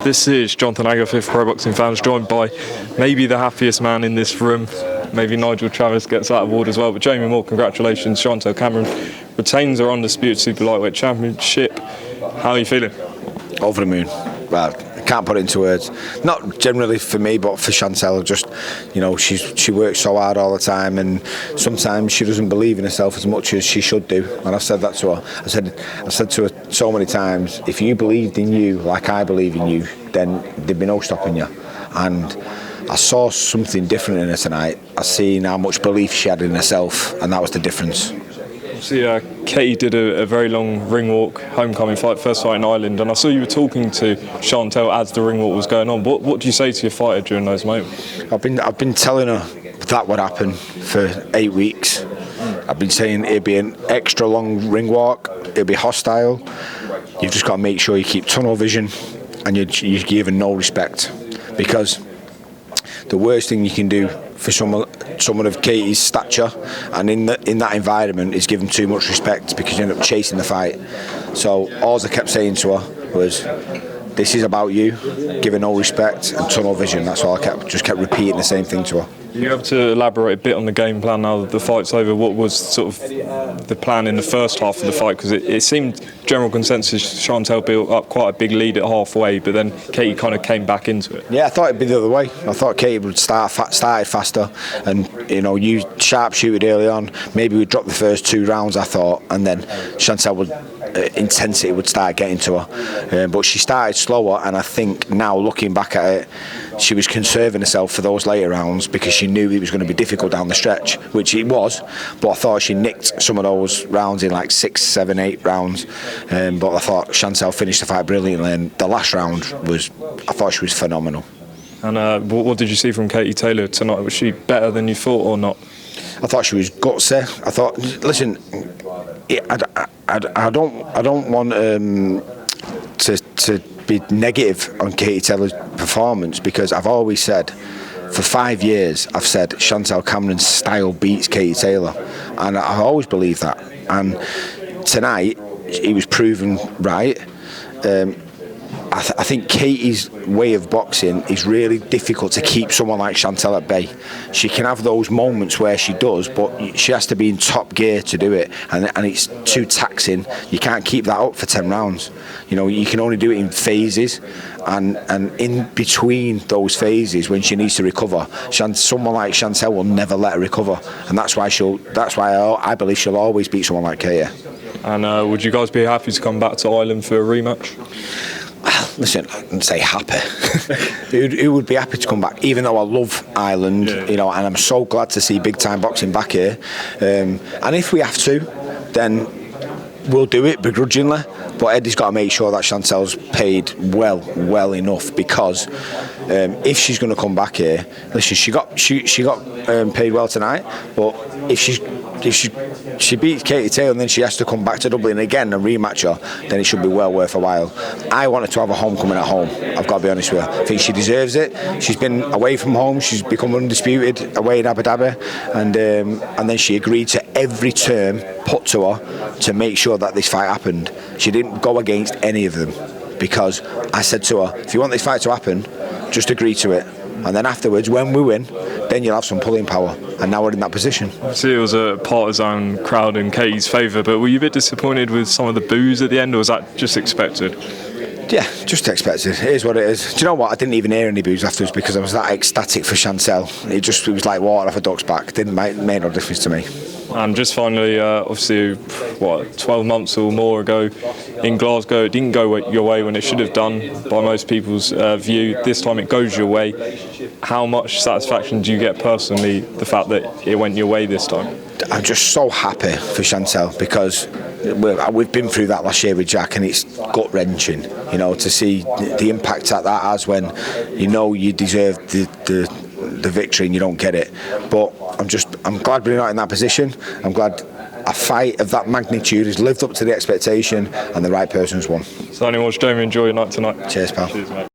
This is Jonathan Agger, fifth Pro Boxing fans, joined by maybe the happiest man in this room. Maybe Nigel Travis gets that award as well. But Jamie Moore, congratulations. Chantelle Cameron retains her undisputed super lightweight championship. How are you feeling? Over the moon. Well, I can't put it into words. Not generally for me, but for Chantelle. Just, you know, she works so hard all the time, and sometimes she doesn't believe in herself as much as she should do. And I've said that to her. I've said to her so many times, if you believed in you like I believe in you, then there'd be no stopping you. And I saw something different in her tonight. I seen how much belief she had in herself, and that was the difference. See, Katie did a very long ring walk, homecoming fight, first fight in Ireland, and I saw you were talking to Chantelle as the ring walk was going on. What do you say to your fighter during those moments? I've been telling her that would happen for 8 weeks. I've been saying it'd be an extra long ring walk, it'll be hostile. You've just got to make sure you keep tunnel vision and you give her no respect, because the worst thing you can do for someone of Katie's stature and in that environment is give them too much respect, because you end up chasing the fight. So all I kept saying to her was, this is about you, give her no respect and tunnel vision. That's all I just kept repeating the same thing to her. You have to elaborate a bit on the game plan now that the fight's over. What was sort of the plan in the first half of the fight? Because it seemed general consensus Chantelle built up quite a big lead at halfway, but then Katie kind of came back into it. Yeah, I thought it'd be the other way. I thought Katie would started faster, and you sharpshooted early on. Maybe we'd drop the first 2 rounds, I thought, and then Chantelle would intensity would start getting to her. But she started slower, and I think now looking back at it, she was conserving herself for those later rounds because she knew it was going to be difficult down the stretch, which it was. But I thought she nicked some of those rounds in like 6, 7, 8 rounds. But I thought Chantelle finished the fight brilliantly, and the last round I thought she was phenomenal. And what did you see from Katie Taylor tonight? Was she better than you thought or not? I thought she was gutsy. I thought, listen, I don't want to be negative on Katie Taylor's performance, because I've always said, for 5 years, I've said Chantelle Cameron's style beats Katie Taylor, and I always believe that. And tonight, it was proven right. I think Katie's way of boxing is really difficult to keep someone like Chantelle at bay. She can have those moments where she does, but she has to be in top gear to do it, and it's too taxing. You can't keep that up for 10 rounds. You can only do it in phases, and in between those phases, when she needs to recover, someone like Chantelle will never let her recover, and that's why I believe she'll always beat someone like Katie. And would you guys be happy to come back to Ireland for a rematch? Listen, I wouldn't say happy. Who would be happy to come back? Even though I love Ireland, and I'm so glad to see big time boxing back here. And if we have to, then we'll do it begrudgingly. But Eddie's got to make sure that Chantelle's paid well enough, because if she's going to come back here, listen, she got paid well tonight. But if she beats Katie Taylor and then she has to come back to Dublin again and rematch her, then it should be well worth a while. I want her to have a homecoming at home. I've got to be honest with her. I think she deserves it. She's been away from home. She's become undisputed away in Abu Dhabi, and then she agreed to every term put to her to make sure that this fight happened. She didn't go against any of them, because I said to her, if you want this fight to happen, just agree to it. And then afterwards, when we win, then you'll have some pulling power. And now we're in that position. See, it was a partisan crowd in Katie's favour, but were you a bit disappointed with some of the boos at the end, or was that just expected? Yeah, just expected. It is what it is. Do you know what? I didn't even hear any boos afterwards, because I was that ecstatic for Chantelle. It was like water off a duck's back. It didn't make no difference to me. And just finally, obviously, 12 months or more ago in Glasgow, it didn't go your way when it should have done by most people's view. This time it goes your way. How much satisfaction do you get personally, the fact that it went your way this time? I'm just so happy for Chantelle, because we've been through that last year with Jack, and it's gut-wrenching, to see the impact that has when you deserve the victory and you don't get it. But I'm glad we're not in that position. I'm glad a fight of that magnitude has lived up to the expectation and the right person's won. So anyway, Jamie, enjoy your night tonight. Cheers, pal. Cheers, mate.